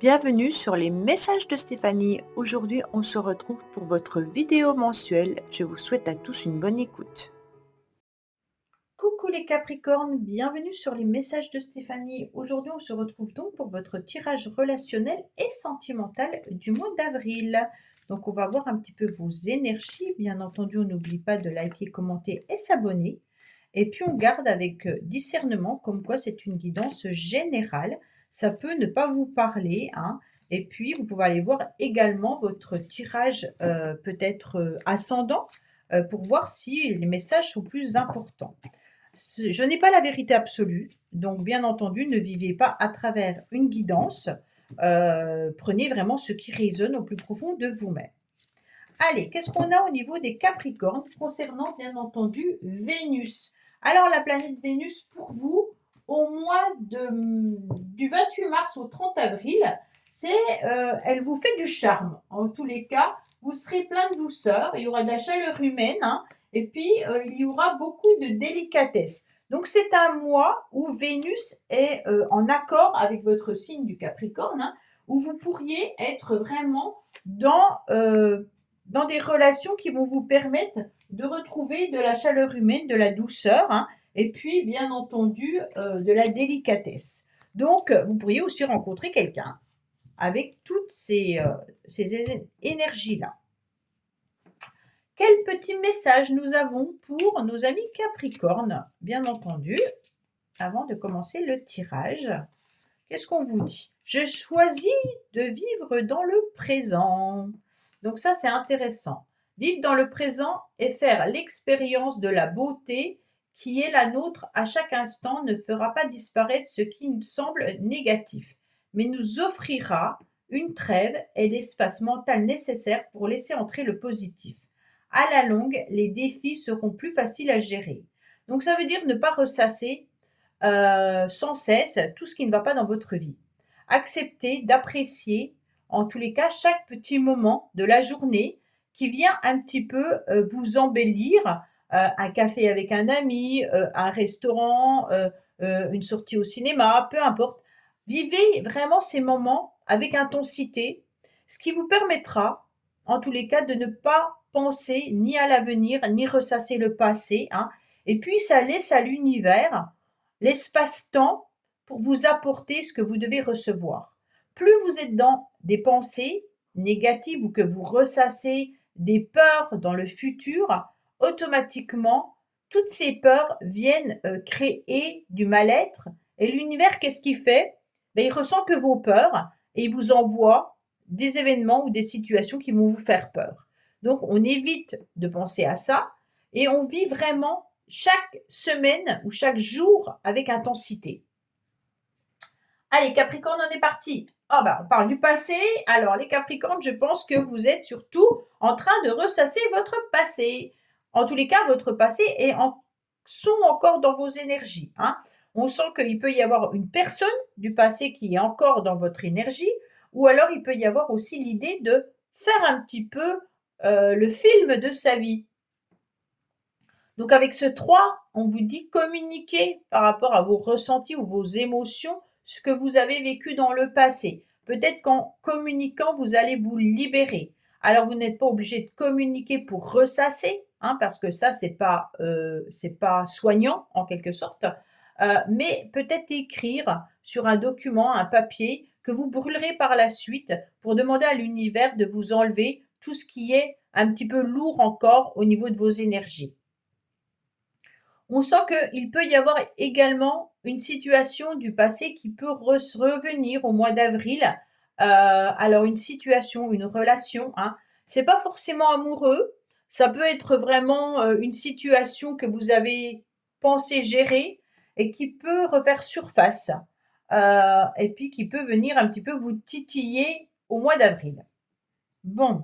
Bienvenue sur les messages de Stéphanie. Aujourd'hui, on se retrouve pour votre vidéo mensuelle. Je vous souhaite à tous une bonne écoute. Coucou les Capricornes, bienvenue sur les messages de Stéphanie. Aujourd'hui, on se retrouve donc pour votre tirage relationnel et sentimental du mois d'avril. Donc, on va voir un petit peu vos énergies. Bien entendu, on n'oublie pas de liker, commenter et s'abonner. Et puis, on garde avec discernement, comme quoi c'est une guidance générale. Ça peut ne pas vous parler, hein. Et puis, vous pouvez aller voir également votre tirage peut-être ascendant pour voir si les messages sont plus importants. Je n'ai pas la vérité absolue, donc bien entendu, ne vivez pas à travers une guidance. Prenez vraiment ce qui résonne au plus profond de vous-même. Allez, qu'est-ce qu'on a au niveau des Capricornes concernant bien entendu Vénus? Alors la planète Vénus pour vous, au mois du 28 mars au 30 avril, elle vous fait du charme. En tous les cas, vous serez plein de douceur, il y aura de la chaleur humaine, hein, et puis il y aura beaucoup de délicatesse. Donc c'est un mois où Vénus est en accord avec votre signe du Capricorne, hein, où vous pourriez être vraiment dans des relations qui vont vous permettre de retrouver de la chaleur humaine, de la douceur, hein, et puis bien entendu de la délicatesse. Donc vous pourriez aussi rencontrer quelqu'un avec toutes ces énergies-là. Quel petit message nous avons pour nos amis Capricornes, bien entendu, avant de commencer le tirage? Qu'est-ce qu'on vous dit? Je choisis de vivre dans le présent. Donc ça, c'est intéressant. Vivre dans le présent et faire l'expérience de la beauté qui est la nôtre à chaque instant ne fera pas disparaître ce qui nous semble négatif, mais nous offrira une trêve et l'espace mental nécessaire pour laisser entrer le positif. À la longue, les défis seront plus faciles à gérer. Donc ça veut dire ne pas ressasser sans cesse tout ce qui ne va pas dans votre vie. Accepter d'apprécier, en tous les cas, chaque petit moment de la journée qui vient un petit peu vous embellir. Un café avec un ami, un restaurant, une sortie au cinéma, peu importe. Vivez vraiment ces moments avec intensité, ce qui vous permettra, en tous les cas, de ne pas penser ni à l'avenir, ni ressasser le passé, hein. Et puis, ça laisse à l'univers l'espace-temps pour vous apporter ce que vous devez recevoir. Plus vous êtes dans des pensées négatives ou que vous ressassez des peurs dans le futur, automatiquement, toutes ces peurs viennent créer du mal-être. Et l'univers, qu'est-ce qu'il fait? Ben, il ressent que vos peurs et il vous envoie des événements ou des situations qui vont vous faire peur. Donc, on évite de penser à ça et on vit vraiment chaque semaine ou chaque jour avec intensité. Allez, Capricorne, on est parti. Ah bah, on parle du passé. Alors, les Capricornes, je pense que vous êtes surtout en train de ressasser votre passé. En tous les cas, votre passé sont encore dans vos énergies, hein. On sent qu'il peut y avoir une personne du passé qui est encore dans votre énergie, ou alors il peut y avoir aussi l'idée de faire un petit peu le film de sa vie. Donc avec ce 3, on vous dit communiquer par rapport à vos ressentis ou vos émotions, ce que vous avez vécu dans le passé. Peut-être qu'en communiquant, vous allez vous libérer. Alors vous n'êtes pas obligé de communiquer pour ressasser, hein, parce que ça c'est pas soignant en quelque sorte. Mais peut-être écrire sur un document, un papier que vous brûlerez par la suite pour demander à l'univers de vous enlever tout ce qui est un petit peu lourd encore au niveau de vos énergies. On sent qu'il peut y avoir également une situation du passé qui peut revenir au mois d'avril. Alors une situation, une relation, hein. C'est pas forcément amoureux. Ça peut être vraiment une situation que vous avez pensé gérer et qui peut refaire surface. Et puis qui peut venir un petit peu vous titiller au mois d'avril. Bon.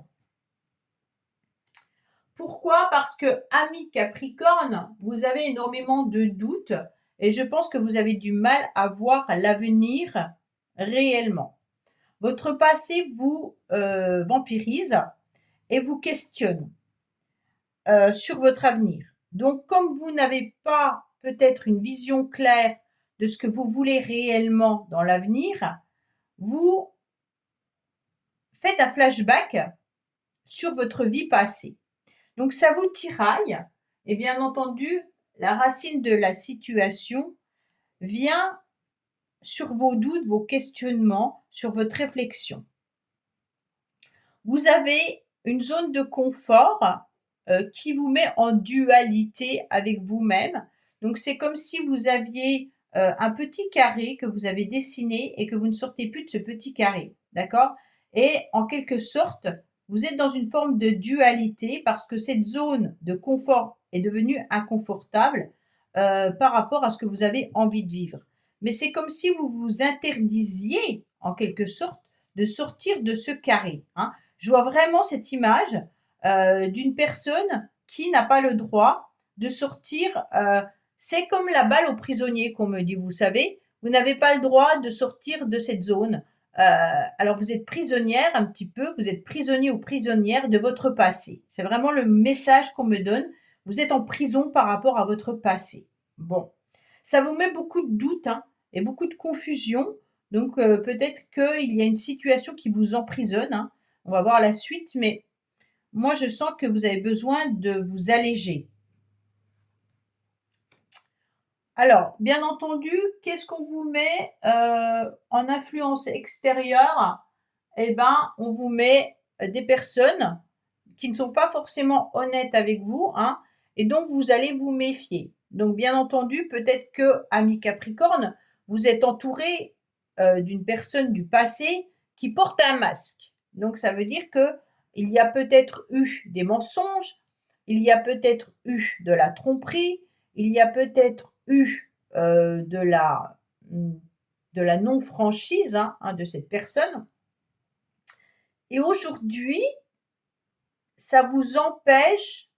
Pourquoi? Parce que, ami Capricorne, vous avez énormément de doutes et je pense que vous avez du mal à voir l'avenir réellement. Votre passé vous vampirise et vous questionne sur votre avenir. Donc, comme vous n'avez pas peut-être une vision claire de ce que vous voulez réellement dans l'avenir, vous faites un flashback sur votre vie passée. Donc ça vous tiraille et bien entendu, la racine de la situation vient sur vos doutes, vos questionnements, sur votre réflexion. Vous avez une zone de confort qui vous met en dualité avec vous-même. Donc c'est comme si vous aviez un petit carré que vous avez dessiné et que vous ne sortez plus de ce petit carré. D'accord? Et en quelque sorte, vous êtes dans une forme de dualité parce que cette zone de confort est devenue inconfortable par rapport à ce que vous avez envie de vivre. Mais c'est comme si vous vous interdisiez, en quelque sorte, de sortir de ce carré. Hein. Je vois vraiment cette image d'une personne qui n'a pas le droit de sortir. C'est comme la balle au prisonnier qu'on me dit, vous savez. Vous n'avez pas le droit de sortir de cette zone. Alors vous êtes prisonnière un petit peu, vous êtes prisonnier ou prisonnière de votre passé. C'est vraiment le message qu'on me donne. Vous êtes en prison par rapport à votre passé. Bon, ça vous met beaucoup de doutes hein, et beaucoup de confusion. Donc peut-être qu'il y a une situation qui vous emprisonne. Hein. On va voir la suite, mais moi je sens que vous avez besoin de vous alléger. Alors, bien entendu, qu'est-ce qu'on vous met en influence extérieure? Eh ben, on vous met des personnes qui ne sont pas forcément honnêtes avec vous, hein, et donc vous allez vous méfier. Donc, bien entendu, peut-être que, ami Capricorne, vous êtes entouré d'une personne du passé qui porte un masque. Donc, ça veut dire que il y a peut-être eu des mensonges, il y a peut-être eu de la tromperie, il y a peut-être eu de la non-franchise hein, de cette personne. Et aujourd'hui, ça vous empêche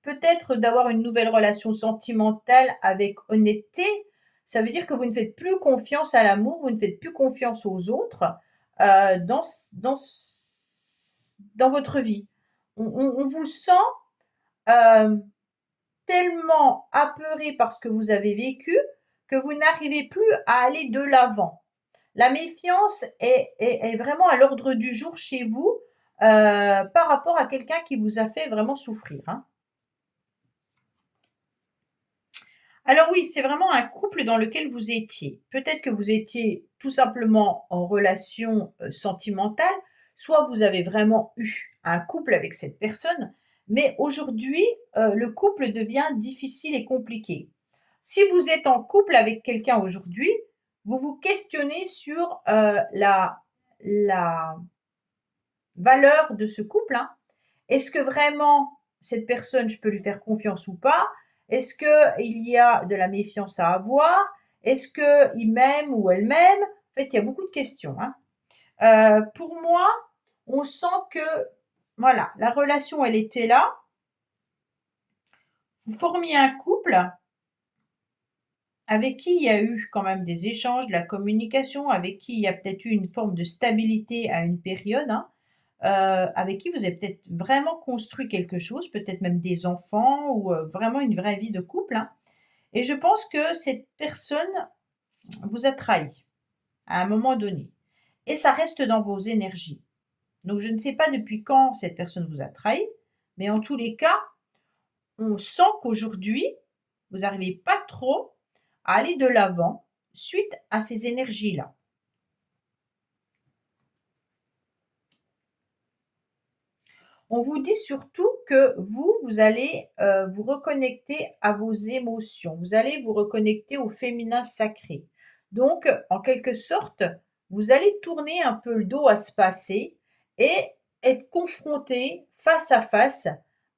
peut-être d'avoir une nouvelle relation sentimentale avec honnêteté. Ça veut dire que vous ne faites plus confiance à l'amour, vous ne faites plus confiance aux autres dans votre vie. On vous sent euh, tellement apeuré par ce que vous avez vécu que vous n'arrivez plus à aller de l'avant. La méfiance est vraiment à l'ordre du jour chez vous par rapport à quelqu'un qui vous a fait vraiment souffrir. Hein. Alors oui, c'est vraiment un couple dans lequel vous étiez. Peut-être que vous étiez tout simplement en relation sentimentale, soit vous avez vraiment eu un couple avec cette personne, mais aujourd'hui, le couple devient difficile et compliqué. Si vous êtes en couple avec quelqu'un aujourd'hui, vous vous questionnez sur la valeur de ce couple. Hein. Est-ce que vraiment cette personne, je peux lui faire confiance ou pas? Est-ce qu'il y a de la méfiance à avoir? Est-ce qu'il m'aime ou elle m'aime? En fait, il y a beaucoup de questions. Hein. Pour moi, on sent que voilà, la relation, elle était là. Vous formiez un couple avec qui il y a eu quand même des échanges, de la communication, avec qui il y a peut-être eu une forme de stabilité à une période. Hein. Avec qui vous avez peut-être vraiment construit quelque chose, peut-être même des enfants ou vraiment une vraie vie de couple. Hein. Et je pense que cette personne vous a trahi à un moment donné. Et ça reste dans vos énergies. Donc je ne sais pas depuis quand cette personne vous a trahi, mais en tous les cas, on sent qu'aujourd'hui, vous n'arrivez pas trop à aller de l'avant suite à ces énergies-là. On vous dit surtout que vous allez vous reconnecter à vos émotions. Vous allez vous reconnecter au féminin sacré. Donc, en quelque sorte, vous allez tourner un peu le dos à ce passé et être confronté face à face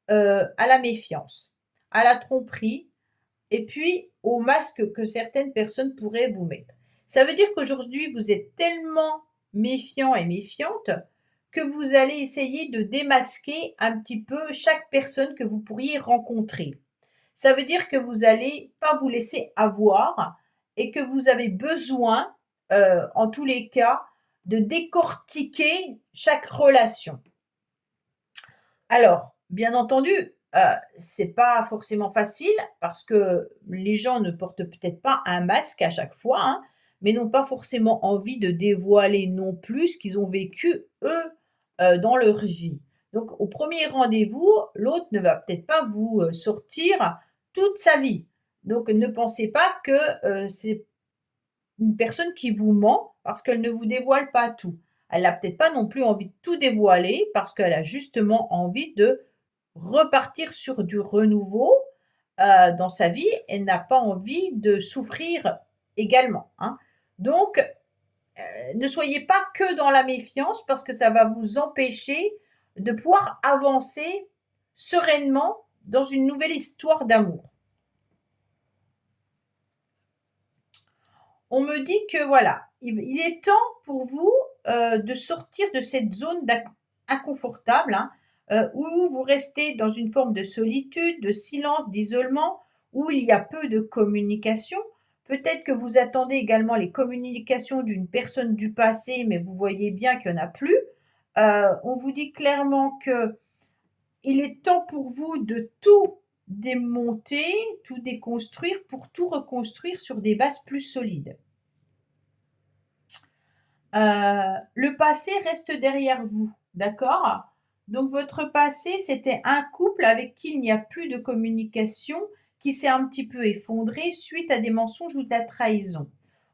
à la méfiance, à la tromperie et puis au masque que certaines personnes pourraient vous mettre. Ça veut dire qu'aujourd'hui, vous êtes tellement méfiant et méfiante que vous allez essayer de démasquer un petit peu chaque personne que vous pourriez rencontrer. Ça veut dire que vous allez pas vous laisser avoir et que vous avez besoin, en tous les cas, de décortiquer chaque relation. Alors, bien entendu, c'est pas forcément facile parce que les gens ne portent peut-être pas un masque à chaque fois, hein, mais n'ont pas forcément envie de dévoiler non plus ce qu'ils ont vécu eux dans leur vie. Donc au premier rendez-vous, l'autre ne va peut-être pas vous sortir toute sa vie. Donc ne pensez pas que c'est une personne qui vous ment parce qu'elle ne vous dévoile pas tout. Elle n'a peut-être pas non plus envie de tout dévoiler parce qu'elle a justement envie de repartir sur du renouveau dans sa vie. Elle n'a pas envie de souffrir également, hein. Donc, ne soyez pas que dans la méfiance parce que ça va vous empêcher de pouvoir avancer sereinement dans une nouvelle histoire d'amour. On me dit que voilà, il est temps pour vous de sortir de cette zone inconfortable, hein, où vous restez dans une forme de solitude, de silence, d'isolement, où il y a peu de communication. Peut-être que vous attendez également les communications d'une personne du passé, mais vous voyez bien qu'il n'y en a plus. On vous dit clairement que il est temps pour vous de tout démonter, tout déconstruire pour tout reconstruire sur des bases plus solides. Le passé reste derrière vous, d'accord? Donc votre passé, c'était un couple avec qui il n'y a plus de communication, qui s'est un petit peu effondré suite à des mensonges ou de la trahison.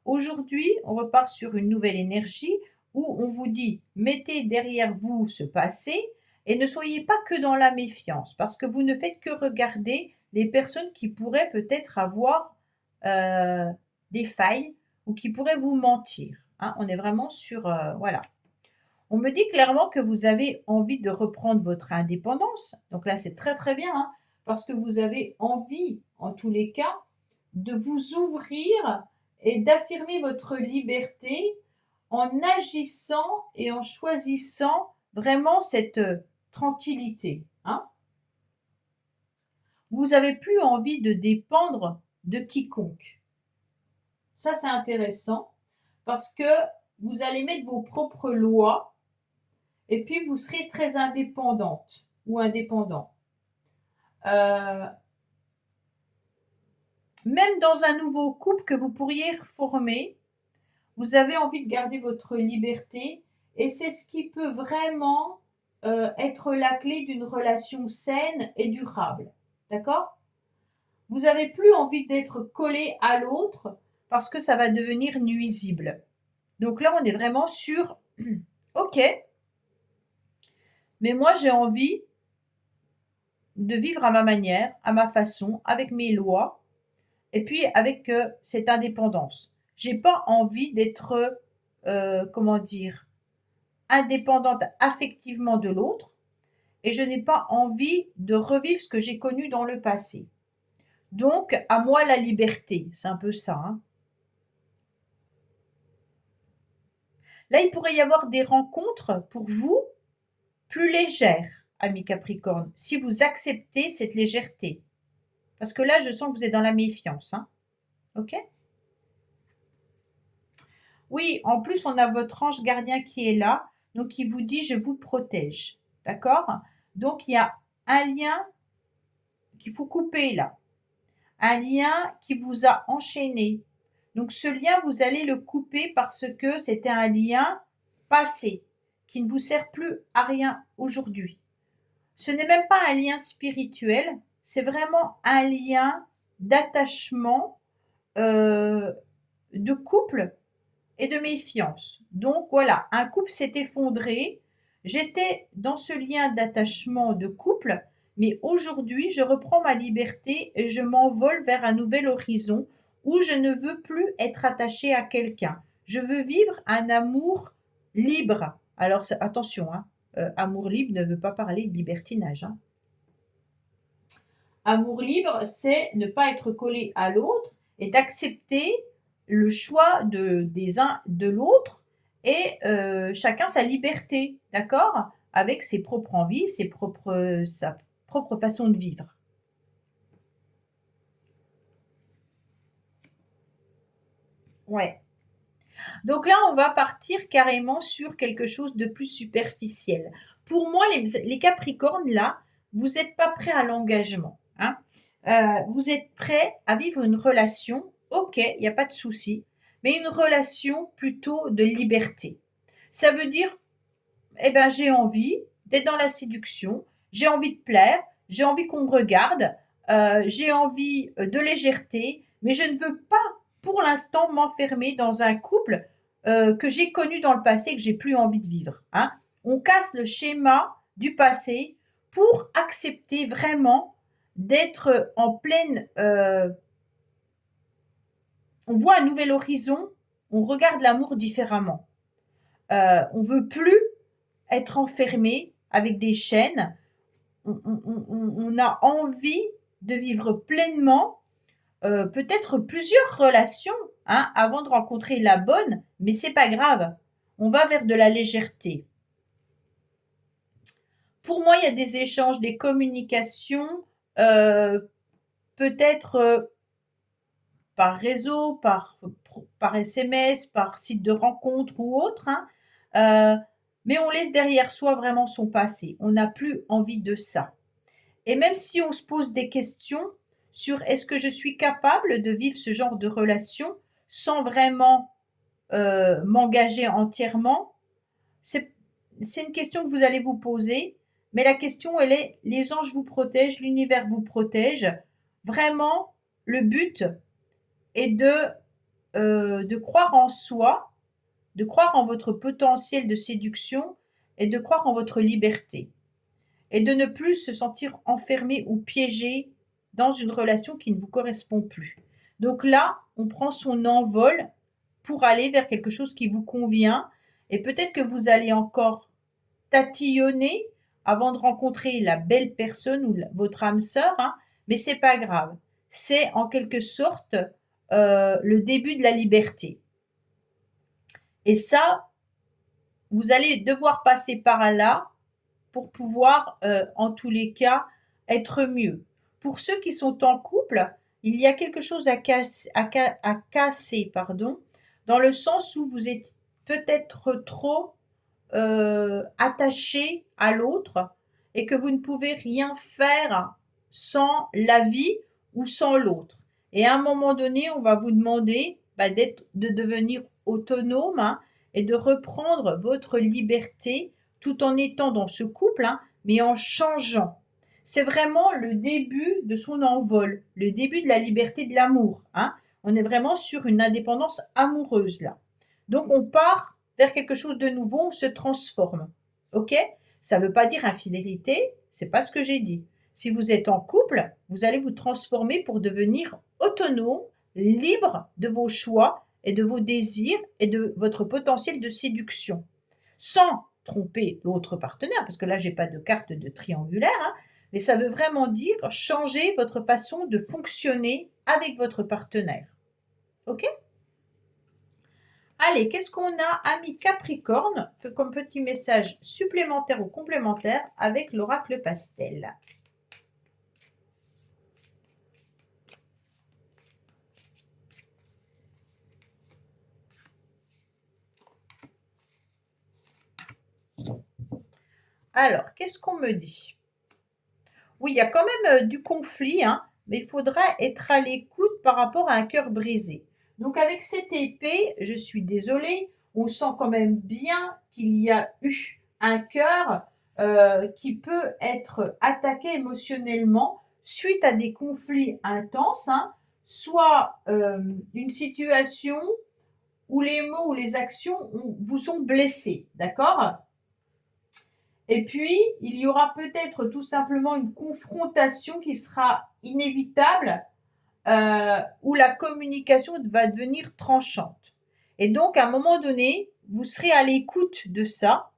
Aujourd'hui, on repart sur une nouvelle énergie où on vous dit mettez derrière vous ce passé et ne soyez pas que dans la méfiance parce que vous ne faites que regarder les personnes qui pourraient peut-être avoir des failles ou qui pourraient vous mentir, hein. On est vraiment sur voilà. On me dit clairement que vous avez envie de reprendre votre indépendance. Donc là, c'est très très bien, hein, parce que vous avez envie, en tous les cas, de vous ouvrir et d'affirmer votre liberté en agissant et en choisissant vraiment cette tranquillité, hein. Vous n'avez plus envie de dépendre de quiconque. Ça, c'est intéressant parce que vous allez mettre vos propres lois et puis vous serez très indépendante ou indépendant. Même dans un nouveau couple que vous pourriez former, vous avez envie de garder votre liberté et c'est ce qui peut vraiment être la clé d'une relation saine et durable. D'accord? Vous n'avez plus envie d'être collé à l'autre parce que ça va devenir nuisible. Donc là, on est vraiment sur OK, mais moi j'ai envie de vivre à ma manière, à ma façon, avec mes lois, et puis avec cette indépendance. J'ai pas envie d'être, comment dire, indépendante affectivement de l'autre, et je n'ai pas envie de revivre ce que j'ai connu dans le passé. Donc, à moi la liberté, c'est un peu ça, hein. Là, il pourrait y avoir des rencontres pour vous plus légères, ami Capricorne, si vous acceptez cette légèreté. Parce que là, je sens que vous êtes dans la méfiance, hein. OK? Oui, en plus, on a votre ange gardien qui est là, donc il vous dit: «Je vous protège». D'accord? Donc il y a un lien qu'il faut couper là, un lien qui vous a enchaîné. Donc ce lien, vous allez le couper parce que c'était un lien passé, qui ne vous sert plus à rien aujourd'hui. Ce n'est même pas un lien spirituel, c'est vraiment un lien d'attachement, de couple et de méfiance. Donc voilà, un couple s'est effondré. J'étais dans ce lien d'attachement de couple, mais aujourd'hui, je reprends ma liberté et je m'envole vers un nouvel horizon où je ne veux plus être attachée à quelqu'un. Je veux vivre un amour libre. Alors attention, hein, amour libre ne veut pas parler de libertinage, hein. Amour libre, c'est ne pas être collé à l'autre et d'accepter le choix des uns de l'autre et chacun sa liberté, d'accord? Avec ses propres envies, sa propre façon de vivre. Ouais. Donc là, on va partir carrément sur quelque chose de plus superficiel. Pour moi, les Capricornes, là, vous n'êtes pas prêts à l'engagement, hein. Vous êtes prêts à vivre une relation, ok, il n'y a pas de souci, mais une relation plutôt de liberté. Ça veut dire eh ben, j'ai envie d'être dans la séduction, j'ai envie de plaire, j'ai envie qu'on me regarde, j'ai envie de légèreté, mais je ne veux pas, pour l'instant, m'enfermer dans un couple que j'ai connu dans le passé et que j'ai plus envie de vivre. Hein. On casse le schéma du passé pour accepter vraiment d'être en pleine... on voit un nouvel horizon, on regarde l'amour différemment. On veut plus être enfermé avec des chaînes. On a envie de vivre pleinement, peut-être plusieurs relations hein, avant de rencontrer la bonne, mais c'est pas grave. On va vers de la légèreté. Pour moi, il y a des échanges, des communications, peut-être par réseau, par SMS, par site de rencontre ou autre. Hein, mais on laisse derrière soi vraiment son passé. On n'a plus envie de ça. Et même si on se pose des questions sur est-ce que je suis capable de vivre ce genre de relation sans vraiment m'engager entièrement, c'est une question que vous allez vous poser. Mais la question, elle est, les anges vous protègent, l'univers vous protège. Vraiment, le but est de croire en soi, de croire en votre potentiel de séduction et de croire en votre liberté. Et de ne plus se sentir enfermé ou piégé dans une relation qui ne vous correspond plus. Donc là, on prend son envol pour aller vers quelque chose qui vous convient et peut-être que vous allez encore tatillonner avant de rencontrer la belle personne ou votre âme sœur, hein, mais c'est pas grave. C'est en quelque sorte le début de la liberté. Et ça, vous allez devoir passer par là pour pouvoir, en tous les cas, être mieux. Pour ceux qui sont en couple, il y a quelque chose à casser, pardon, dans le sens où vous êtes peut-être trop attaché à l'autre et que vous ne pouvez rien faire sans la vie ou sans l'autre. Et à un moment donné, on va vous demander de devenir autonome hein, et de reprendre votre liberté tout en étant dans ce couple, hein, mais en changeant. C'est vraiment le début de son envol, le début de la liberté de l'amour. Hein. On est vraiment sur une indépendance amoureuse là. Donc on part vers quelque chose de nouveau, on se transforme. Ok? Ça ne veut pas dire infidélité, c'est pas ce que j'ai dit. Si vous êtes en couple, vous allez vous transformer pour devenir autonome, libre de vos choix et de vos désirs et de votre potentiel de séduction. Sans tromper l'autre partenaire, parce que là, j'ai pas de carte de triangulaire, hein, mais ça veut vraiment dire changer votre façon de fonctionner avec votre partenaire. Ok? Allez, qu'est-ce qu'on a, ami Capricorne, comme petit message supplémentaire ou complémentaire avec l'oracle pastel? Alors, qu'est-ce qu'on me dit? Oui, il y a quand même du conflit, hein, mais il faudra être à l'écoute par rapport à un cœur brisé. Donc avec cette épée, je suis désolée, on sent quand même bien qu'il y a eu un cœur qui peut être attaqué émotionnellement suite à des conflits intenses, hein, soit une situation où les mots ou les actions vous ont blessé, d'accord? Et puis, il y aura peut-être tout simplement une confrontation qui sera inévitable, où la communication va devenir tranchante. Et donc, à un moment donné, vous serez à l'écoute de ça,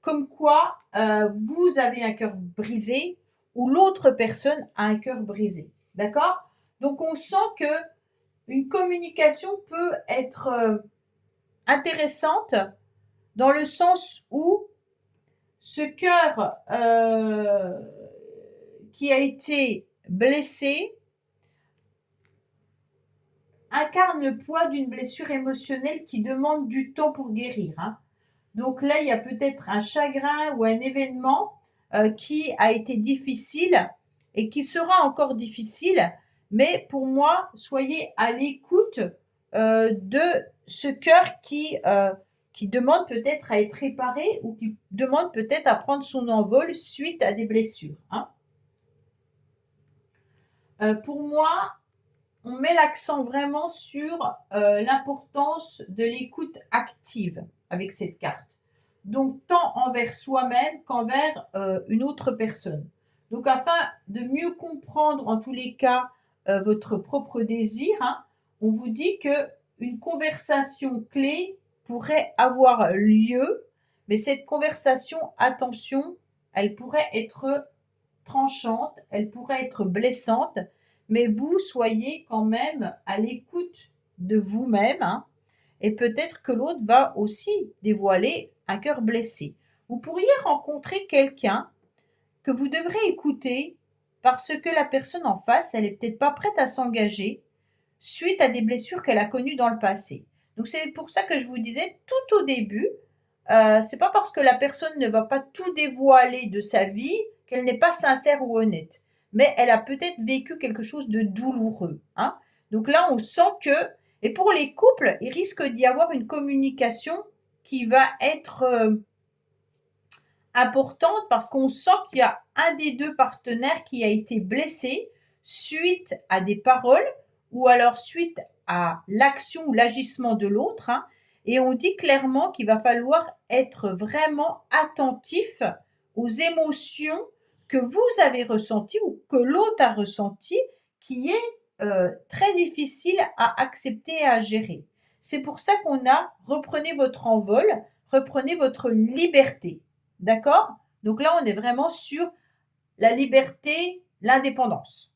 comme quoi vous avez un cœur brisé ou l'autre personne a un cœur brisé. D'accord? Donc, on sent que une communication peut être intéressante dans le sens où ce cœur qui a été blessé incarne le poids d'une blessure émotionnelle qui demande du temps pour guérir. Hein. Donc là, il y a peut-être un chagrin ou un événement qui a été difficile et qui sera encore difficile. Mais pour moi, soyez à l'écoute de ce cœur qui qui demande peut-être à être réparé ou qui demande peut-être à prendre son envol suite à des blessures, hein. Pour moi, on met l'accent vraiment sur l'importance de l'écoute active avec cette carte. Donc, tant envers soi-même qu'envers une autre personne. Donc, afin de mieux comprendre en tous les cas votre propre désir, hein, on vous dit que une conversation clé pourrait avoir lieu, mais cette conversation, attention, elle pourrait être tranchante, elle pourrait être blessante, mais vous soyez quand même à l'écoute de vous-même, hein, et peut-être que l'autre va aussi dévoiler un cœur blessé. Vous pourriez rencontrer quelqu'un que vous devrez écouter parce que la personne en face, elle est peut-être pas prête à s'engager suite à des blessures qu'elle a connues dans le passé. Donc c'est pour ça que je vous disais tout au début, c'est pas parce que la personne ne va pas tout dévoiler de sa vie qu'elle n'est pas sincère ou honnête. Mais elle a peut-être vécu quelque chose de douloureux, hein. Donc là, on sent que, et pour les couples, il risque d'y avoir une communication qui va être importante parce qu'on sent qu'il y a un des deux partenaires qui a été blessé suite à des paroles ou alors suite à l'action ou l'agissement de l'autre, hein. Et on dit clairement qu'il va falloir être vraiment attentif aux émotions que vous avez ressenties ou que l'autre a ressenties, qui est très difficile à accepter et à gérer. C'est pour ça qu'on a reprenez votre envol, reprenez votre liberté. D'accord? Donc là, on est vraiment sur la liberté, l'indépendance.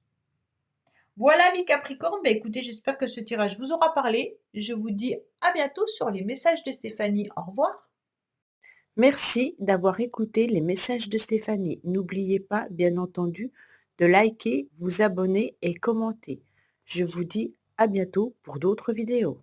Voilà mes Capricornes, bah écoutez, j'espère que ce tirage vous aura parlé. Je vous dis à bientôt sur les messages de Stéphanie. Au revoir. Merci d'avoir écouté les messages de Stéphanie. N'oubliez pas, bien entendu, de liker, vous abonner et commenter. Je vous dis à bientôt pour d'autres vidéos.